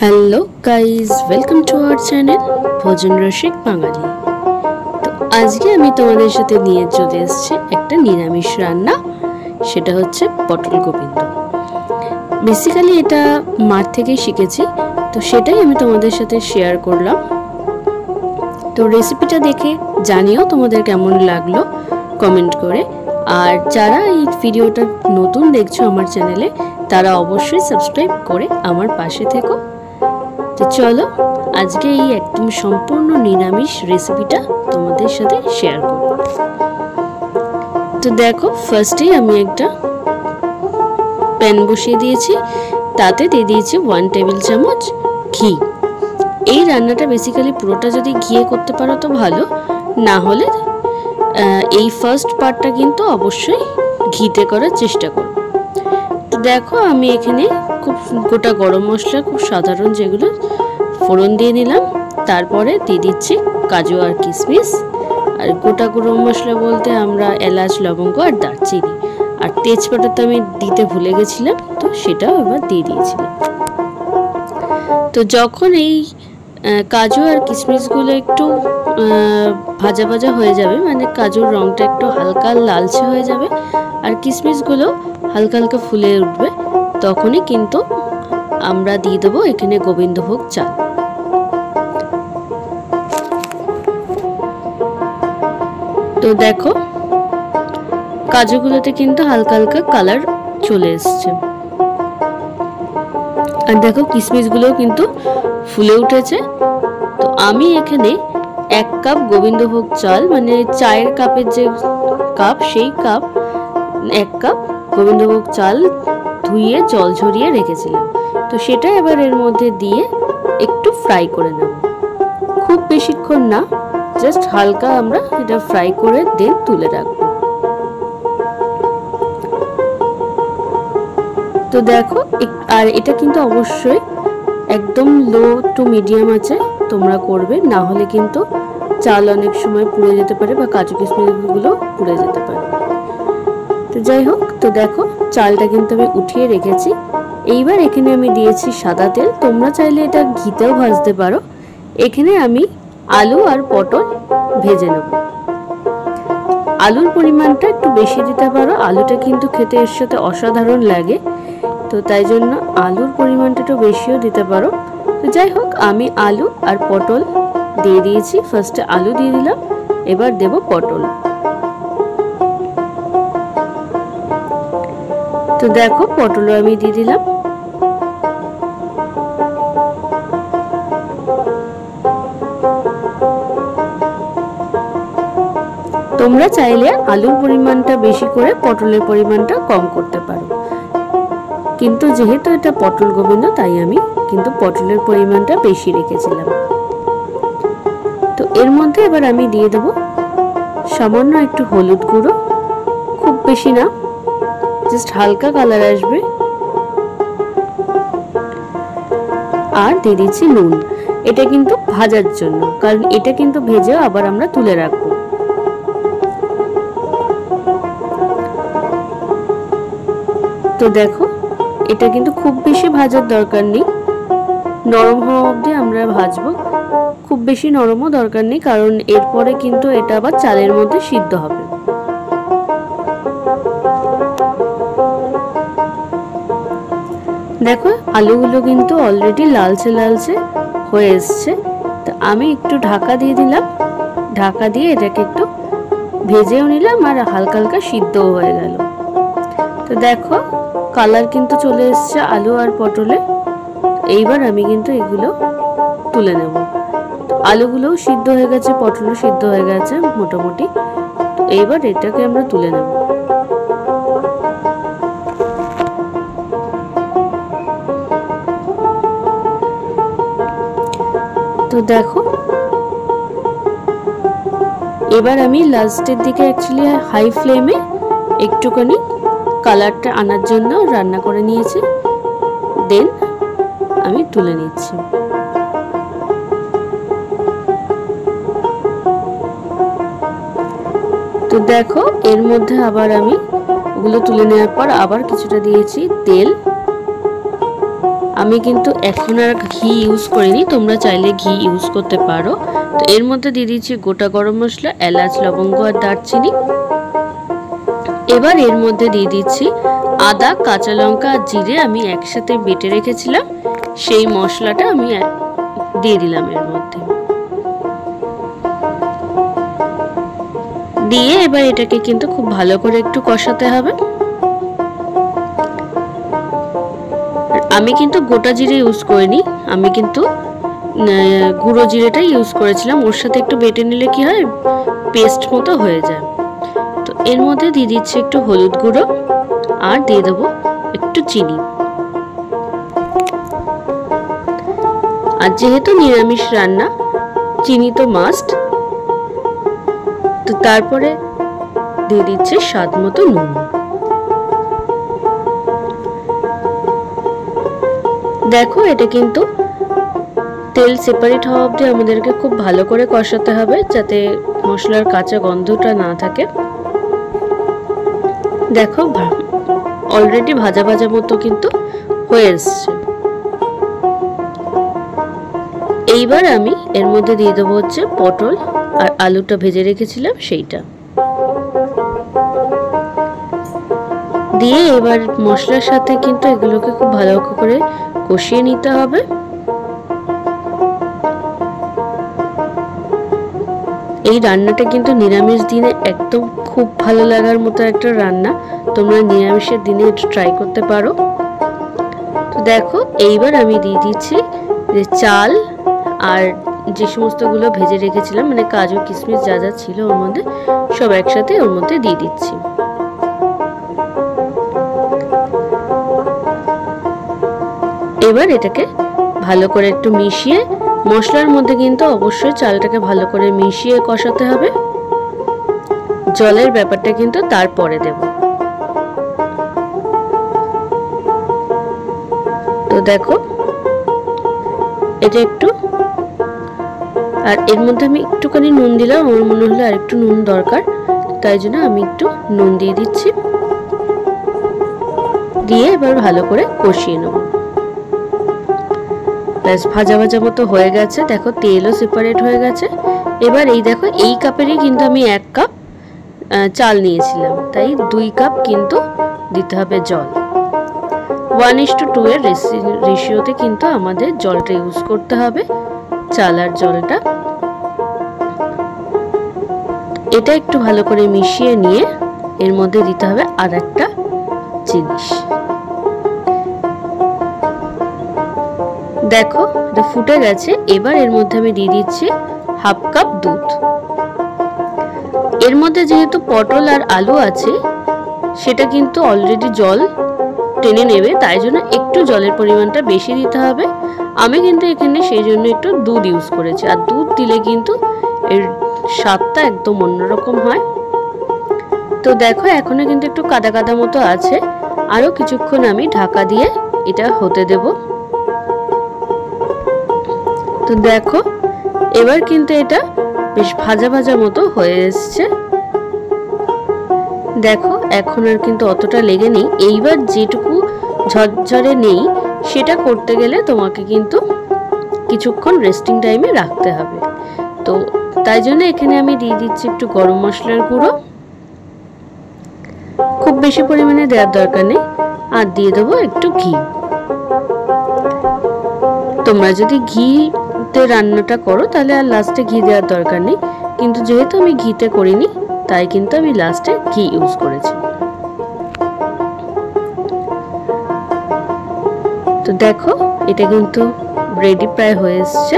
Hello guys, welcome to our channel ভোজন রসিক বাঙালি। তো আজকে আমি তোমাদের সাথে নিয়ে চলে এসেছি একটা নিরামিষ রান্না, সেটা হচ্ছে পটল গোবিন্দ। বেসিক্যালি এটা মার থেকেই শিখেছি, তো সেটাই আমি তোমাদের সাথে শেয়ার করলাম। তো রেসিপিটা দেখে জানিও তোমাদের কেমন লাগলো কমেন্ট করে। আর যারা এই ভিডিওটা নতুন দেখছো আমার চ্যানেলে, তারা অবশ্যই সাবস্ক্রাইব করে আমার পাশে থেকো। তো চলো আজকে এই একদম সম্পূর্ণ নিরামিষ রেসিপিটা তোমাদের সাথে শেয়ার করব। তো দেখো, ফার্স্টেই আমি একটা প্যান বসিয়ে দিয়েছি, তাতে দিয়ে দিয়েছি 1 টেবিল চামচ ঘি। এই রান্নাটা বেসিক্যালি পুরোটা যদি ঘিয়ে করতে পারো তো ভালো, না হলে এই ফার্স্ট পার্টটা কিন্তু অবশ্যই ঘিতে করার চেষ্টা করো। তো দেখো, আমি এখানে খুব গোটা গরম মশলা, খুব সাধারণ যেগুলো, ফোড়ন দিয়ে নিলাম। তারপরে দিয়ে দিচ্ছি কাজু আর কিশমিশ। আর গোটা গরম মশলা বলতে আমরা এলাচ, লবঙ্গ আর দারচিনি আর তেজপাতা তো আমি দিতে ভুলে গেছিলাম, তো সেটাও এবার দিয়ে দিয়েছিলাম। তো যখন এই কাজু আর কিশমিশগুলো একটু ভাজা ভাজা হয়ে যাবে, মানে কাজুর রঙটা একটু হালকা লালচে হয়ে যাবে আর কিশমিশগুলো হালকা হালকা ফুলে উঠবে, তখনই কিন্তু আমরা দিয়ে দেবো এখানে গোবিন্দভোগ চাল। তো দেখো, কাজুগুলোতে কিন্তু হালকা হালকা কালার চলে এসছে, আর দেখো কিশমিশগুলোও কিন্তু ফুলে উঠেছে। তো আমি এখানে 1 কাপ গোবিন্দভোগ চাল, মানে চায়ের কাপের যে কাপ, সেই কাপ 1 কাপ গোবিন্দভোগ চাল ধুয়ে জল ঝরিয়ে রেখেছিলাম। তো সেটা এবার এর মধ্যে দিয়ে একটু ফ্রাই করে নেব, খুব বেশিক্ষণ না, জাস্ট হালকা আমরা এটা ফ্রাই করে দেন তুলে রাখবো। তো দেখো, আর এটা কিন্তু অবশ্যই একদম লো টু মিডিয়াম আছে তোমরা করবে, না হলে কিন্তু চাল অনেক সময় পুড়ে যেতে পারে বা কাজু কিশমিশগুলো পুড়ে যেতে পারে। তো যাই হোক, তো দেখো চালটা কিন্তু আমি উঠিয়ে রেখেছি। এইবার এখানে আমি দিয়েছি সাদা তেল, তোমরা চাইলে এটা ঘিতেও ভাজতে পারো। এখানে আমি আলু আর পটল ভেজে নেব। আলুর পরিমাণটা একটু বেশি দিতে পারো, আলুটা কিন্তু খেতে এর সাথে অসাধারণ লাগে, তো তাই জন্য আলুর পরিমাণটা একটু বেশিও দিতে পারো। তো যাই হোক, আমি আলু আর পটল দিয়ে দিয়েছি। ফার্স্টে আলু দিয়ে দিলাম, এবার দেব পটল। তো দেখো, পটলও আমি দিয়ে দিলাম। তোমরা চাইলে আলুর পরিমাণটা বেশি করে পটলের পরিমাণটা কম করতে পারো, কিন্তু যেহেতু এটা পটল গোবিন্দ, তাই আমি কিন্তু পটলের পরিমাণটা বেশি রেখেছিলাম। তো এর মধ্যে এবার আমি দিয়ে দেব সামান্য একটু হলুদ গুঁড়ো, খুব বেশি না, জাস্ট হালকা কালার আসবে। আর দিয়ে দিচ্ছি নুন, এটা কিন্তু ভাজার জন্য, কারণ এটা কিন্তু ভেজেও আবার আমরা তুলে রাখবো। তো দেখো, এটা কিন্তু খুব বেশি ভাজার দরকার নেই, নরম হওয়া অবধি আমরা ভাজবো। খুব বেশি নরমও দরকার নেই, কারণ এরপরে কিন্তু এটা আবার চালের মধ্যে সিদ্ধ হবে। দেখো, আলুগুলো কিন্তু অলরেডি লালচে লালচে হয়ে এসছে। তো আমি একটু ঢাকা দিয়ে দিলাম, ঢাকা দিয়ে এটাকে একটু ভেজেও নিলাম আর হালকা হালকা সিদ্ধও হয়ে গেল। তো দেখো, কালার কিন্তু চলে এসছে আলু আর পটলে। এইবার আমি কিন্তু এগুলো তুলে নেব। আলুগুলোও সিদ্ধ হয়ে গেছে, পটলও সিদ্ধ হয়ে গেছে মোটামুটি। তো এইবার এটাকে আমরা তুলে নেব। তো দেখো, এবার আমি লাস্টের দিকে অ্যাকচুয়ালি হাই ফ্লেমে একটুখানি কালারটা আনার জন্য রান্না করে নিয়েছি, দেন আমি তুলে নিচ্ছি। তো দেখো, এর মধ্যে আবার আমি ওগুলো তুলে নেওয়ার পর আবার কিছুটা দিয়েছি তেল, আমি কিন্তু এখন আর ঘি ইউজ করিনি, তোমরা চাইলে ঘি ইউজ করতে পারো। তো এর মধ্যে দিয়ে দিচ্ছি গোটা গরম মশলা, এলাচ, লবঙ্গ আর দারচিনি। এবার এর মধ্যে দিয়ে দিচ্ছি আদা, কাঁচা লঙ্কা আর জিরে আমি একসাথে বেটে রেখেছিলাম, সেই মশলাটা আমি দিয়ে দিলাম এর মধ্যে। দিয়ে এবার এটাকে কিন্তু খুব ভালো করে একটু কষাতে হবে। আমি কিন্তু গোটা জিরে ইউজ করিনি, আমি কিন্তু গুঁড়ো জিরেটাই ইউজ করেছিলাম। ওর সাথে একটু বেটে নিলে কি হয়, পেস্ট মতো হয়ে যায়। তো এর মধ্যে দিয়ে দিচ্ছি একটু হলুদ গুঁড়ো আর দিয়ে দেবো একটু চিনি। আর যেহেতু নিরামিষ রান্না, চিনি তো মাস্ট। তো তারপরে দিয়ে দিচ্ছে স্বাদ মতো নুন। দেখো এটা কিন্তু তেল সেপারেট হওয়া অবধি আমাদেরকে খুব ভালো করে কষাতে হবে, যাতে মশলার কাঁচা গন্ধটা না থাকে। দেখো অলরেডি ভাজা ভাজা মতো কিন্তু হয়ে এসছে। এইবার আমি এর মধ্যে দিয়ে দেবো হচ্ছে পটল আর আলুটা ভেজে রেখেছিলাম সেইটা দিয়ে। এবার মশলার সাথে কিন্তু এগুলোকে খুব ভালো করে কষিয়ে নিতে হবে। এই রান্নাটা কিন্তু নিরামিষ দিনে একদম খুব ভালো লাগার মতো একটা রান্না, তোমরা নিরামিষের দিনে একটু ট্রাই করতে পারো। তো দেখো এইবার আমি দিয়ে দিচ্ছি যে চাল আর যে সমস্তগুলো ভেজে রেখেছিলাম, মানে কাজু কিশমিশ যা যা ছিল ওর মধ্যে, সব একসাথে ওর মধ্যে দিয়ে দিচ্ছি। এবার এটাকে ভালো করে একটু মিশিয়ে, মশলার মধ্যে কিন্তু অবশ্যই চালটাকে ভালো করে মিশিয়ে কষাতে হবে। জলের ব্যাপারটা কিন্তু তারপরে দেব। তো দেখো এটা একটু, আর এর মধ্যে আমি একটুখানি নুন দিলাম, আমার মনে হলো আর একটু নুন দরকার, তাই জন্য আমি একটু নুন দিয়ে দিচ্ছি। দিয়ে এবার ভালো করে কষিয়ে নেব। ব্যাস ভাজা ভাজা মতো হয়ে গেছে, দেখো তেলও সেপারেট হয়ে গেছে। এবার এই দেখো এই কাপেরই কিন্তু আমি 1 কাপ চাল নিয়েছিলাম, তাই 2 কাপ কিন্তু দিতে হবে জল। 1:2 এর রেশিওতে কিন্তু আমাদের জলটা ইউজ করতে হবে, চাল আর জলটা। এটা একটু ভালো করে মিশিয়ে নিয়ে এর মধ্যে দিতে হবে আর একটা জিনিস। দেখো এটা ফুটে গেছে। এবার এর মধ্যে আমি দিয়ে দিচ্ছি 1/2 কাপ দুধ। এর মধ্যে যেহেতু পটল আর আলু আছে, সেটা কিন্তু অলরেডি জল টেনে নেবে, তাই জন্য একটু জলের পরিমাণটা বেশি দিতে হবে। আমি কিন্তু এখানে সেই জন্য একটু দুধ ইউজ করেছি, আর দুধ দিলে কিন্তু এর স্বাদটা একদম অন্যরকম হয়। তো দেখো এখনো কিন্তু একটু কাদা কাদা মতো আছে, আরো কিছুক্ষণ আমি ঢাকা দিয়ে এটা হতে দেব। তো দেখো এবার কিন্তু এটা বেশ ভাজা ভাজা মতো হয়ে এসছে। দেখো এখন আর কিন্তু অতটা লেগে নেই। এইবার যেটুকু ঝরঝরে নেই সেটা করতে গেলে তোমাকে কিন্তু কিছুক্ষণ রেস্টিং টাইমে রাখতে হবে। তো তাই জন্য এখানে আমি দিয়ে দিচ্ছি একটু গরম মশলার গুঁড়ো, খুব বেশি পরিমাণে দেওয়ার দরকার নেই, আর দিয়ে দেবো একটু ঘি। তোমরা যদি ঘিতে রান্নাটা করো তাহলে আর লাস্টে ঘি দেওয়ার দরকার নেই, কিন্তু যেহেতু আমি ঘিতে করিনি তাই কিন্তু আমি লাস্টে ঘি ইউজ করেছি। তো দেখো এটা কিন্তু রেডি প্রায় হয়ে এসছে।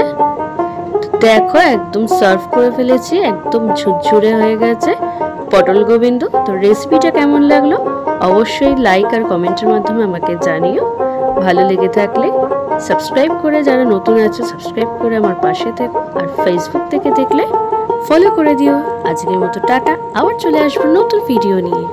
দেখো একদম সার্ভ করে ফেলেছি, একদম ঝুরঝুরে হয়ে গেছে পটল গোবিন্দ। তো রেসিপিটা কেমন লাগলো অবশ্যই লাইক আর কমেন্টের মাধ্যমে আমাকে জানিও। ভালো লেগে থাকলে সাবস্ক্রাইব করে, যারা নতুন আছে সাবস্ক্রাইব করে আমার পাশে থেকো, আর ফেসবুক থেকে দেখলে ফলো করে দিও। আজকের মতো টাটা, আবার চলে আসবো নতুন ভিডিও নিয়ে।